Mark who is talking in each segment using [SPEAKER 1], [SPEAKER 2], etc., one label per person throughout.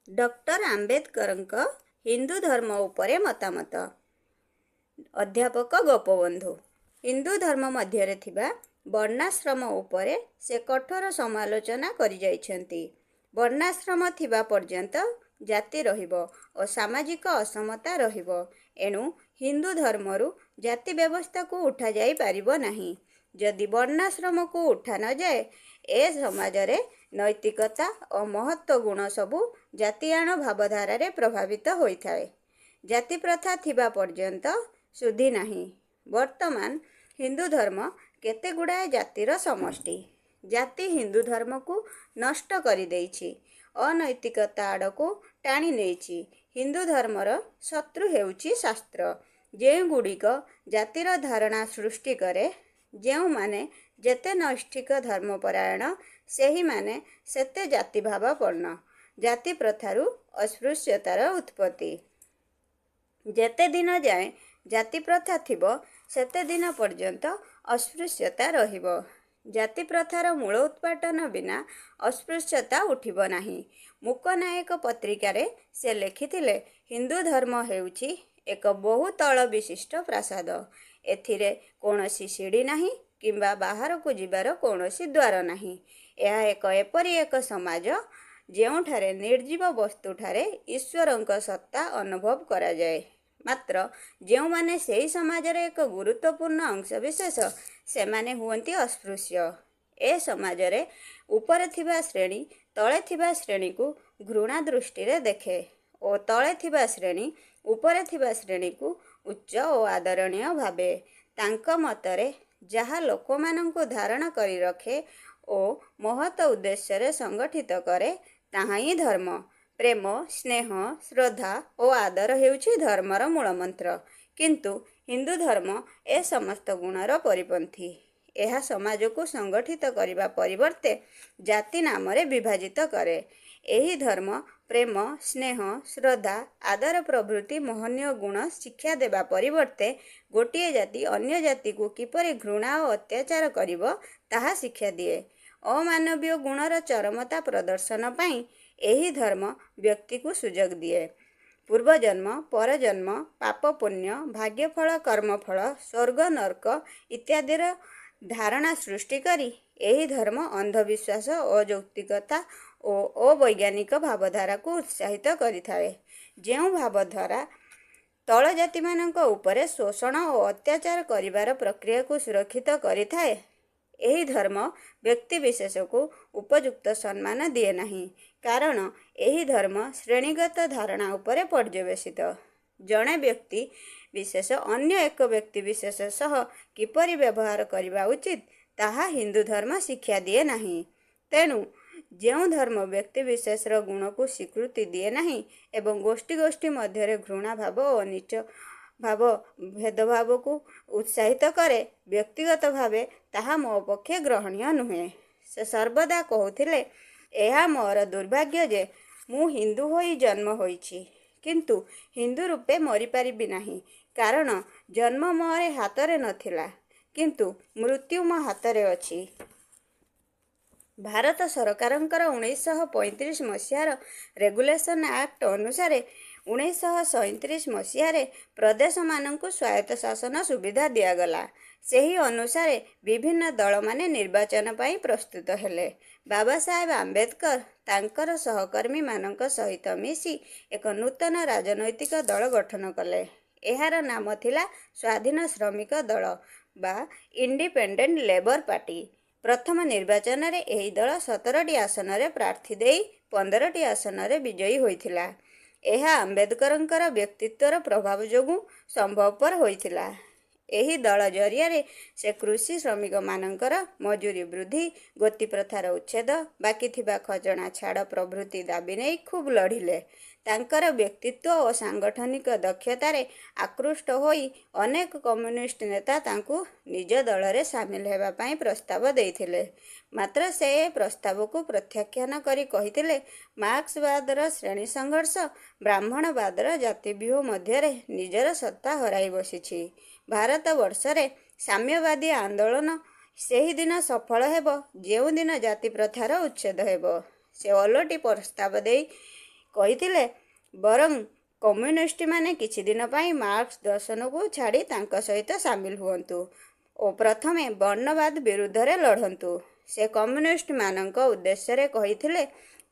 [SPEAKER 1] Doctor ଆମ୍ବେଦକରଙ୍କ ହିନ୍ଦୁ ଧର୍ମ ଉପରେ ମତାମତ। ଅଧ୍ୟାପକ ଗୋପବନ୍ଧୁ ହିନ୍ଦୁ ଧର୍ମ ମଧ୍ୟରେ ଥିବା ବର୍ଣ୍ଣାଶ୍ରମ ଉପରେ ସେ କଠୋର ସମାଲୋଚନା କରିଯାଇଛନ୍ତି। ବର୍ଣ୍ଣାଶ୍ରମ ଥିବା ପର୍ଯ୍ୟନ୍ତ ଜାତି ରହିବ ଓ ସାମାଜିକ ଅସମତା ରହିବ। ଏଣୁ ହିନ୍ଦୁ ଧର୍ମରୁ ଜାତି ବ୍ୟବସ୍ଥାକୁ ଉଠାଯାଇପାରିବ ନାହିଁ। ଯଦି ବର୍ଣ୍ଣାଶ୍ରମକୁ ଉଠା ନଯାଏ, ଏ ସମାଜରେ ନୈତିକତା ଓ ମହତ୍ତ୍ୱ ଗୁଣ ସବୁ ଜାତିଆଣ ଭାବଧାରାରେ ପ୍ରଭାବିତ ହୋଇଥାଏ। ଜାତି ପ୍ରଥା ଥିବା ପର୍ଯ୍ୟନ୍ତ ଶୁଦ୍ଧି ନାହିଁ। ବର୍ତ୍ତମାନ ହିନ୍ଦୁ ଧର୍ମ କେତେଗୁଡ଼ାଏ ଜାତିର ସମଷ୍ଟି। ଜାତି ହିନ୍ଦୁ ଧର୍ମକୁ ନଷ୍ଟ କରିଦେଇଛି, ଅନୈତିକତା ଆଡ଼କୁ ଟାଣି ନେଇଛି। ହିନ୍ଦୁ ଧର୍ମର ଶତ୍ରୁ ହେଉଛି ଶାସ୍ତ୍ର, ଯେଉଁଗୁଡ଼ିକ ଜାତିର ଧାରଣା ସୃଷ୍ଟି କରେ। ଯେଉଁମାନେ ଯେତେ ନୈଷ୍ଠିକ ଧର୍ମପରାୟଣ, ସେହିମାନେ ସେତେ ଜାତିଭାବାପନ୍ନ। ଜାତି ପ୍ରଥାରୁ ଅସ୍ପୃଶ୍ୟତାର ଉତ୍ପତ୍ତି। ଯେତେ ଦିନ ଯାଏଁ ଜାତି ପ୍ରଥା ଥିବ, ସେତେ ଦିନ ପର୍ଯ୍ୟନ୍ତ ଅସ୍ପୃଶ୍ୟତା ରହିବ। ଜାତି ପ୍ରଥାର ମୂଳ ଉତ୍ପାଟନ ବିନା ଅସ୍ପୃଶ୍ୟତା ଉଠିବ ନାହିଁ। ମୂକନାୟକ ପତ୍ରିକାରେ ସେ ଲେଖିଥିଲେ, ହିନ୍ଦୁ ଧର୍ମ ହେଉଛି ଏକ ବହୁତଳ ବିଶିଷ୍ଟ ପ୍ରାସାଦ। ଏଥିରେ କୌଣସି ସିଡ଼ି ନାହିଁ କିମ୍ବା ବାହାରକୁ ଯିବାର କୌଣସି ଦ୍ୱାର ନାହିଁ। ଏହା ଏପରି ଏକ ସମାଜ ଯେଉଁଠାରେ ନିର୍ଜୀବ ବସ୍ତୁଠାରେ ଈଶ୍ୱରଙ୍କ ସତ୍ତା ଅନୁଭବ କରାଯାଏ। ମାତ୍ର ଯେଉଁମାନେ ସେହି ସମାଜର ଏକ ଗୁରୁତ୍ୱପୂର୍ଣ୍ଣ ଅଂଶବିଶେଷ, ସେମାନେ ହୁଅନ୍ତି ଅସ୍ପୃଶ୍ୟ। ଏ ସମାଜରେ ଉପରେ ଥିବା ଶ୍ରେଣୀ ତଳେ ଥିବା ଶ୍ରେଣୀକୁ ଘୃଣା ଦୃଷ୍ଟିରେ ଦେଖେ ଓ ତଳେ ଥିବା ଶ୍ରେଣୀ ଉପରେ ଥିବା ଶ୍ରେଣୀକୁ ଉଚ୍ଚ ଓ ଆଦରଣୀୟ ଭାବେ। ତାଙ୍କ ମତରେ ଯାହା ଲୋକମାନଙ୍କୁ ଧାରଣ କରି ରଖେ ଓ ମହତ୍ ଉଦ୍ଦେଶ୍ୟରେ ସଂଗଠିତ କରେ, ତାହା ହିଁ ଧର୍ମ। ପ୍ରେମ, ସ୍ନେହ, ଶ୍ରଦ୍ଧା ଓ ଆଦର ହେଉଛି ଧର୍ମର ମୂଳମନ୍ତ୍ର। କିନ୍ତୁ ହିନ୍ଦୁ ଧର୍ମ ଏ ସମସ୍ତ ଗୁଣର ପରିପନ୍ଥୀ। ଏହା ସମାଜକୁ ସଂଗଠିତ କରିବା ପରିବର୍ତ୍ତେ ଜାତି ନାମରେ ବିଭାଜିତ କରେ। ଏହି ଧର୍ମ ପ୍ରେମ, ସ୍ନେହ, ଶ୍ରଦ୍ଧା, ଆଦର ପ୍ରଭୃତି ମହନୀୟ ଗୁଣ ଶିକ୍ଷା ଦେବା ପରିବର୍ତ୍ତେ ଗୋଟିଏ ଜାତି ଅନ୍ୟ ଜାତିକୁ କିପରି ଘୃଣା ଓ ଅତ୍ୟାଚାର କରିବ, ତାହା ଶିକ୍ଷା ଦିଏ। ଅମାନବୀୟ ଗୁଣର ଚରମତା ପ୍ରଦର୍ଶନ ପାଇଁ ଏହି ଧର୍ମ ବ୍ୟକ୍ତିକୁ ସୁଯୋଗ ଦିଏ। ପୂର୍ବଜନ୍ମ, ପରଜନ୍ମ, ପାପ ପୁଣ୍ୟ, ଭାଗ୍ୟଫଳ, କର୍ମଫଳ, ସ୍ୱର୍ଗ ନର୍କ ଇତ୍ୟାଦିର ଧାରଣା ସୃଷ୍ଟି କରି ଏହି ଧର୍ମ ଅନ୍ଧବିଶ୍ୱାସ, ଅଯୌକ୍ତିକତା ଓ ଅବୈଜ୍ଞାନିକ ଭାବଧାରାକୁ ଉତ୍ସାହିତ କରିଥାଏ। ଯେଉଁ ଭାବଧାରା ତଳ ଜାତିମାନଙ୍କ ଉପରେ ଶୋଷଣ ଓ ଅତ୍ୟାଚାର କରିବାର ପ୍ରକ୍ରିୟାକୁ ସୁରକ୍ଷିତ କରିଥାଏ, ଏହି ଧର୍ମ ବ୍ୟକ୍ତିବିଶେଷକୁ ଉପଯୁକ୍ତ ସମ୍ମାନ ଦିଏ ନାହିଁ। କାରଣ ଏହି ଧର୍ମ ଶ୍ରେଣୀଗତ ଧାରଣା ଉପରେ ପର୍ଯ୍ୟବେସିତ। ଜଣେ ବ୍ୟକ୍ତି ବିଶେଷ ଅନ୍ୟ ଏକ ବ୍ୟକ୍ତି ବିଶେଷ ସହ କିପରି ବ୍ୟବହାର କରିବା ଉଚିତ, ତାହା ହିନ୍ଦୁ ଧର୍ମ ଶିକ୍ଷା ଦିଏ ନାହିଁ। ତେଣୁ ଯେଉଁ ଧର୍ମ ବ୍ୟକ୍ତିବିଶେଷର ଗୁଣକୁ ସ୍ୱୀକୃତି ଦିଏ ନାହିଁ ଏବଂ ଗୋଷ୍ଠୀ ଗୋଷ୍ଠୀ ମଧ୍ୟରେ ଘୃଣା ଭାବ ଓ ନୀଚ ଭାବ ଭେଦଭାବକୁ ଉତ୍ସାହିତ କରେ, ବ୍ୟକ୍ତିଗତ ଭାବେ ତାହା ମୋ ପକ୍ଷେ ଗ୍ରହଣୀୟ ନୁହେଁ। ସେ ସର୍ବଦା କହୁଥିଲେ, ଏହା ମୋର ଦୁର୍ଭାଗ୍ୟ ଯେ ମୁଁ ହିନ୍ଦୁ ହୋଇ ଜନ୍ମ ହୋଇଛି, କିନ୍ତୁ ହିନ୍ଦୁ ରୂପେ ମରିପାରିବି ନାହିଁ। କାରଣ ଜନ୍ମ ମୋର ହାତରେ ନଥିଲା, କିନ୍ତୁ ମୃତ୍ୟୁ ମୋ ହାତରେ ଅଛି। ଭାରତ ସରକାରଙ୍କର 1935 ମସିହାର ରେଗୁଲେସନ୍ ଆକ୍ଟ ଅନୁସାରେ 1937 ମସିହାରେ ପ୍ରଦେଶମାନଙ୍କୁ ସ୍ୱାୟତ୍ତ ଶାସନ ସୁବିଧା ଦିଆଗଲା। ସେହି ଅନୁସାରେ ବିଭିନ୍ନ ଦଳମାନେ ନିର୍ବାଚନ ପାଇଁ ପ୍ରସ୍ତୁତ ହେଲେ। ବାବାସାହେବ ଆମ୍ବେଦକର ତାଙ୍କର ସହକର୍ମୀମାନଙ୍କ ସହିତ ମିଶି ଏକ ନୂତନ ରାଜନୈତିକ ଦଳ ଗଠନ କଲେ। ଏହାର ନାମ ଥିଲା ସ୍ୱାଧୀନ ଶ୍ରମିକ ଦଳ ବା ଇଣ୍ଡିପେଣ୍ଡେଣ୍ଟ ଲେବର ପାର୍ଟି। ପ୍ରଥମ ନିର୍ବାଚନରେ ଏହି ଦଳ 17ଟି ଆସନରେ ପ୍ରାର୍ଥୀ ଦେଇ 15ଟି ଆସନରେ ବିଜୟୀ ହୋଇଥିଲା। ଏହା ଆମ୍ବେଦକରଙ୍କର ବ୍ୟକ୍ତିତ୍ୱର ପ୍ରଭାବ ଯୋଗୁଁ ସମ୍ଭବପର ହୋଇଥିଲା। ଏହି ଦଳ ଜରିଆରେ ସେ କୃଷି ଶ୍ରମିକମାନଙ୍କର ମଜୁରୀ ବୃଦ୍ଧି, ଗୋତି ପ୍ରଥାର ଉଚ୍ଛେଦ, ବାକି ଥିବା ଖଜଣା ଛାଡ଼ ପ୍ରଭୃତି ଦାବି ନେଇ ଖୁବ୍ ଲଢ଼ିଲେ। ତାଙ୍କର ବ୍ୟକ୍ତିତ୍ୱ ଓ ସାଂଗଠନିକ ଦକ୍ଷତାରେ ଆକୃଷ୍ଟ ହୋଇ ଅନେକ କମ୍ୟୁନିଷ୍ଟ ନେତା ତାଙ୍କୁ ନିଜ ଦଳରେ ସାମିଲ ହେବା ପାଇଁ ପ୍ରସ୍ତାବ ଦେଇଥିଲେ। ମାତ୍ର ସେ ଏ ପ୍ରସ୍ତାବକୁ ପ୍ରତ୍ୟାଖ୍ୟାନ କରି କହିଥିଲେ, ମାର୍କ୍ସବାଦର ଶ୍ରେଣୀ ସଂଘର୍ଷ ବ୍ରାହ୍ମଣବାଦର ଜାତିବ୍ୟୂହ ମଧ୍ୟରେ ନିଜର ସତ୍ତା ହରାଇ ବସିଛି। ଭାରତବର୍ଷରେ ସାମ୍ୟବାଦୀ ଆନ୍ଦୋଳନ ସେହିଦିନ ସଫଳ ହେବ ଯେଉଁଦିନ ଜାତି ପ୍ରଥାର ଉଚ୍ଛେଦ ହେବ। ସେ ଓଲଟି ପ୍ରସ୍ତାବ ଦେଇ କହିଥିଲେ। ବରଂ କମ୍ୟୁନିଷ୍ଟମାନେ କିଛି ଦିନ ପାଇଁ ମାର୍କ୍ସ ଦର୍ଶନକୁ ଛାଡ଼ି ତାଙ୍କ ସହିତ ସାମିଲ ହୁଅନ୍ତୁ ଓ ପ୍ରଥମେ ବର୍ଣ୍ଣବାଦ ବିରୁଦ୍ଧରେ ଲଢ଼ନ୍ତୁ। ସେ କମ୍ୟୁନିଷ୍ଟମାନଙ୍କ ଉଦ୍ଦେଶ୍ୟରେ କହିଥିଲେ,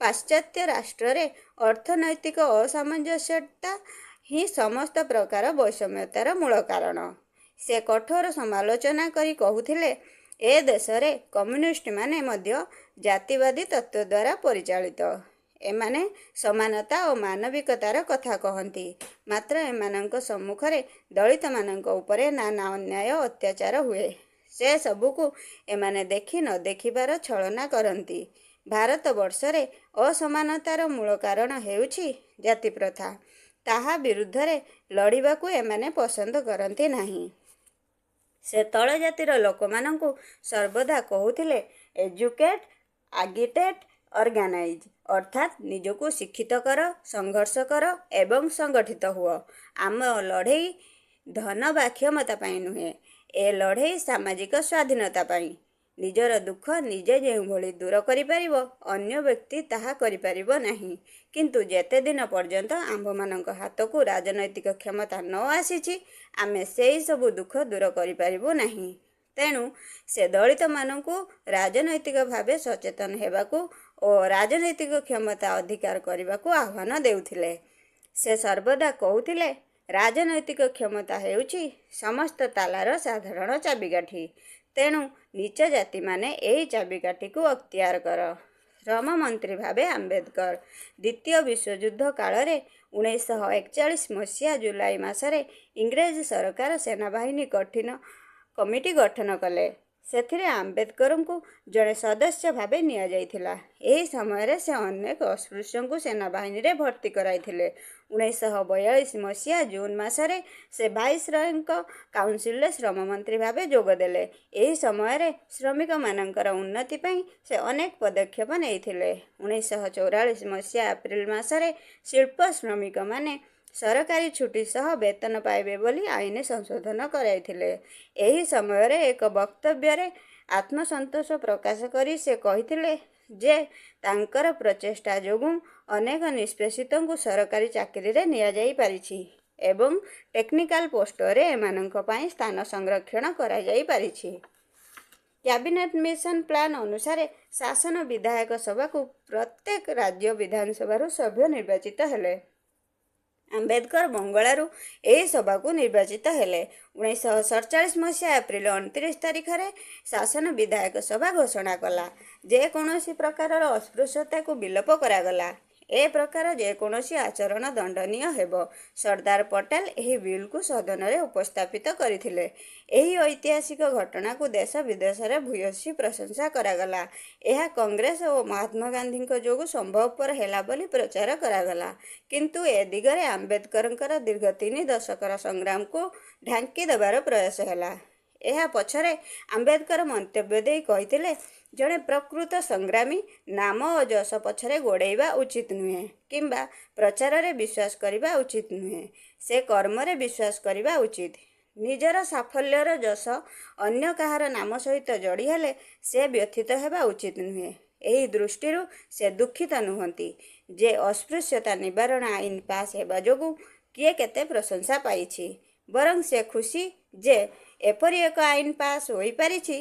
[SPEAKER 1] ପାଶ୍ଚାତ୍ୟ ରାଷ୍ଟ୍ରରେ ଅର୍ଥନୈତିକ ଅସାମଞ୍ଜସ୍ୟତା ହିଁ ସମସ୍ତ ପ୍ରକାର ବୈଷମ୍ୟତାର ମୂଳ କାରଣ। ସେ କଠୋର ସମାଲୋଚନା କରି କହୁଥିଲେ, ଏ ଦେଶରେ କମ୍ୟୁନିଷ୍ଟମାନେ ମଧ୍ୟ ଜାତିବାଦୀ ତତ୍ତ୍ୱ ଦ୍ୱାରା ପରିଚାଳିତ। ଏମାନେ ସମାନତା ଓ ମାନବିକତାର କଥା କହନ୍ତି, ମାତ୍ର ଏମାନଙ୍କ ସମ୍ମୁଖରେ ଦଳିତମାନଙ୍କ ଉପରେ ନାନା ଅନ୍ୟାୟ ଅତ୍ୟାଚାର ହୁଏ। ସେ ସବୁକୁ ଏମାନେ ଦେଖି ନ ଦେଖିବାର ଛଳନା କରନ୍ତି। ଭାରତବର୍ଷରେ ଅସମାନତାର ମୂଳ କାରଣ ହେଉଛି ଜାତିପ୍ରଥା। ତାହା ବିରୁଦ୍ଧରେ ଲଢ଼ିବାକୁ ଏମାନେ ପସନ୍ଦ କରନ୍ତି ନାହିଁ। ସେ ତଳ ଜାତିର ଲୋକମାନଙ୍କୁ ସର୍ବଦା କହୁଥିଲେ, ଏଜୁକେଟ୍, ଆଗିଟେଟ୍, ଅର୍ଗାନାଇଜ୍, ଅର୍ଥାତ୍ ନିଜକୁ ଶିକ୍ଷିତ କର, ସଂଘର୍ଷ କର ଏବଂ ସଂଗଠିତ ହୁଅ। ଆମ ଲଢ଼େଇ ଧନ ବା କ୍ଷମତା ପାଇଁ ନୁହେଁ, ଏ ଲଢ଼େଇ ସାମାଜିକ ସ୍ୱାଧୀନତା ପାଇଁ। ନିଜର ଦୁଃଖ ନିଜେ ଯେଉଁଭଳି ଦୂର କରିପାରିବ, ଅନ୍ୟ ବ୍ୟକ୍ତି ତାହା କରିପାରିବ ନାହିଁ। କିନ୍ତୁ ଯେତେ ଦିନ ପର୍ଯ୍ୟନ୍ତ ଆମ୍ଭମାନଙ୍କ ହାତକୁ ରାଜନୈତିକ କ୍ଷମତା ନ ଆସିଛି, ଆମେ ସେହି ସବୁ ଦୁଃଖ ଦୂର କରିପାରିବୁ ନାହିଁ। ତେଣୁ ସେ ଦଳିତମାନଙ୍କୁ ରାଜନୈତିକ ଭାବେ ସଚେତନ ହେବାକୁ ଓ ରାଜନୈତିକ କ୍ଷମତା ଅଧିକାର କରିବାକୁ ଆହ୍ୱାନ ଦେଉଥିଲେ। ସେ ସର୍ବଦା କହୁଥିଲେ, ରାଜନୈତିକ କ୍ଷମତା ହେଉଛି ସମସ୍ତ ତାଲାର ସାଧାରଣ ଚାବିକାଠି। ତେଣୁ ନୀଚ ଜାତିମାନେ ଏହି ଚାବିକାଠିକୁ ଅକ୍ତିଆର କର। ଶ୍ରମ ମନ୍ତ୍ରୀ ଭାବେ ଆମ୍ବେଦକର ଦ୍ୱିତୀୟ ବିଶ୍ୱଯୁଦ୍ଧ କାଳରେ 1941 ମସିହା ଜୁଲାଇ ମାସରେ ଇଂରେଜ ସରକାର ସେନାବାହିନୀ କମିଟି ଗଠନ କଲେ। ସେଥିରେ ଆମ୍ବେଦକରଙ୍କୁ ଜଣେ ସଦସ୍ୟ ଭାବେ ନିଆଯାଇଥିଲା। ଏହି ସମୟରେ ସେ ଅନେକ ଅସ୍ପୃଶ୍ୟଙ୍କୁ ସେନାବାହିନୀରେ ଭର୍ତ୍ତି କରାଇଥିଲେ। 1942 ମସିହା ଜୁନ୍ ମାସରେ ସେ ଭାଇସରୟଙ୍କ କାଉନସିଲରେ ଶ୍ରମମନ୍ତ୍ରୀ ଭାବେ ଯୋଗଦେଲେ। ଏହି ସମୟରେ ଶ୍ରମିକମାନଙ୍କର ଉନ୍ନତି ପାଇଁ ସେ ଅନେକ ପଦକ୍ଷେପ ନେଇଥିଲେ। 1944 ମସିହା ଏପ୍ରିଲ ମାସରେ ଶିଳ୍ପ ଶ୍ରମିକମାନେ ସରକାରୀ ଛୁଟି ସହ ବେତନ ପାଇବେ ବୋଲି ଆଇନ ସଂଶୋଧନ କରାଇଥିଲେ। ଏହି ସମୟରେ ଏକ ବକ୍ତବ୍ୟରେ ଆତ୍ମସନ୍ତୋଷ ପ୍ରକାଶ କରି ସେ କହିଥିଲେ ଯେ ତାଙ୍କର ପ୍ରଚେଷ୍ଟା ଯୋଗୁଁ ଅନେକ ନିଷ୍ପେଷିତଙ୍କୁ ସରକାରୀ ଚାକିରିରେ ନିଆଯାଇପାରିଛି ଏବଂ ଟେକ୍ନିକାଲ ପୋଷ୍ଟରେ ଏମାନଙ୍କ ପାଇଁ ସ୍ଥାନ ସଂରକ୍ଷଣ କରାଯାଇପାରିଛି। କ୍ୟାବିନେଟ୍ ମିଶନ ପ୍ଲାନ୍ ଅନୁସାରେ ଶାସନ ବିଧାୟକ ସଭାକୁ ପ୍ରତ୍ୟେକ ରାଜ୍ୟ ବିଧାନସଭାରୁ ସଭ୍ୟ ନିର୍ବାଚିତ ହେଲେ। ଆମ୍ବେଦକର ବଙ୍ଗଳାରୁ ଏହି ସଭାକୁ ନିର୍ବାଚିତ ହେଲେ। 1947 ମସିହା ଏପ୍ରିଲ 29 ତାରିଖରେ ଶାସନ ବିଧାୟକ ସଭା ଘୋଷଣା କଲା, ଯେକୌଣସି ପ୍ରକାରର ଅସ୍ପୃଶ୍ୟତାକୁ ବିଲୋପ କରାଗଲା। ଏ ପ୍ରକାର ଯେକୌଣସି ଆଚରଣ ଦଣ୍ଡନୀୟ ହେବ। ସର୍ଦ୍ଦାର ପଟେଲ ଏହି ବିଲ୍କୁ ସଦନରେ ଉପସ୍ଥାପିତ କରିଥିଲେ। ଏହି ଐତିହାସିକ ଘଟଣାକୁ ଦେଶ ବିଦେଶରେ ଭୂୟସୀ ପ୍ରଶଂସା କରାଗଲା। ଏହା କଂଗ୍ରେସ ଓ ମହାତ୍ମା ଗାନ୍ଧୀଙ୍କ ଯୋଗୁଁ ସମ୍ଭବପର ହେଲା ବୋଲି ପ୍ରଚାର କରାଗଲା। କିନ୍ତୁ ଏ ଦିଗରେ ଆମ୍ବେଦକରଙ୍କର ଦୀର୍ଘ 3 ଦଶକର ସଂଗ୍ରାମକୁ ଢାଙ୍କି ଦେବାର ପ୍ରୟାସ ହେଲା। ଏହା ପଛରେ ଆମ୍ବେଦକର ମନ୍ତବ୍ୟ ଦେଇ କହିଥିଲେ, ଜଣେ ପ୍ରକୃତ ସଂଗ୍ରାମୀ ନାମ ଓ ଯଶ ପଛରେ ଗୋଡ଼େଇବା ଉଚିତ ନୁହେଁ କିମ୍ବା ପ୍ରଚାରରେ ବିଶ୍ୱାସ କରିବା ଉଚିତ ନୁହେଁ। ସେ କର୍ମରେ ବିଶ୍ୱାସ କରିବା ଉଚିତ। ନିଜର ସାଫଲ୍ୟର ଯଶ ଅନ୍ୟ କାହାର ନାମ ସହିତ ଯୋଡ଼ି ହେଲେ ସେ ବ୍ୟଥିତ ହେବା ଉଚିତ ନୁହେଁ। ଏହି ଦୃଷ୍ଟିରୁ ସେ ଦୁଃଖିତ ନୁହନ୍ତି ଯେ ଅସ୍ପୃଶ୍ୟତା ନିବାରଣ ଆଇନ ପାସ୍ ହେବା ଯୋଗୁଁ କିଏ କେତେ ପ୍ରଶଂସା ପାଇଛି। ବରଂ ସେ ଖୁସି ଯେ ଏପରି ଏକ ଆଇନ ପାସ୍ ହୋଇପାରିଛି।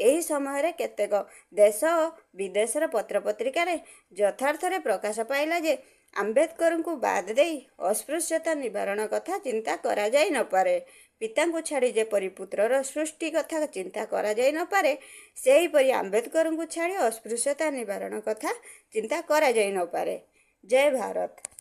[SPEAKER 1] ଏହି ସମୟରେ କେତେକ ଦେଶ ଓ ବିଦେଶର ପତ୍ରପତ୍ରିକାରେ ଯଥାର୍ଥରେ ପ୍ରକାଶ ପାଇଲା ଯେ ଆମ୍ବେଦକରଙ୍କୁ ବାଦ ଦେଇ ଅସ୍ପୃଶ୍ୟତା ନିବାରଣ କଥା ଚିନ୍ତା କରାଯାଇ ନପାରେ। ପିତାଙ୍କୁ ଛାଡ଼ି ଯେପରି ପୁତ୍ରର ସୃଷ୍ଟି କଥା ଚିନ୍ତା କରାଯାଇ ନପାରେ, ସେହିପରି ଆମ୍ବେଦକରଙ୍କୁ ଛାଡ଼ି ଅସ୍ପୃଶ୍ୟତା ନିବାରଣ କଥା ଚିନ୍ତା କରାଯାଇ ନପାରେ। ଜୟ ଭାରତ।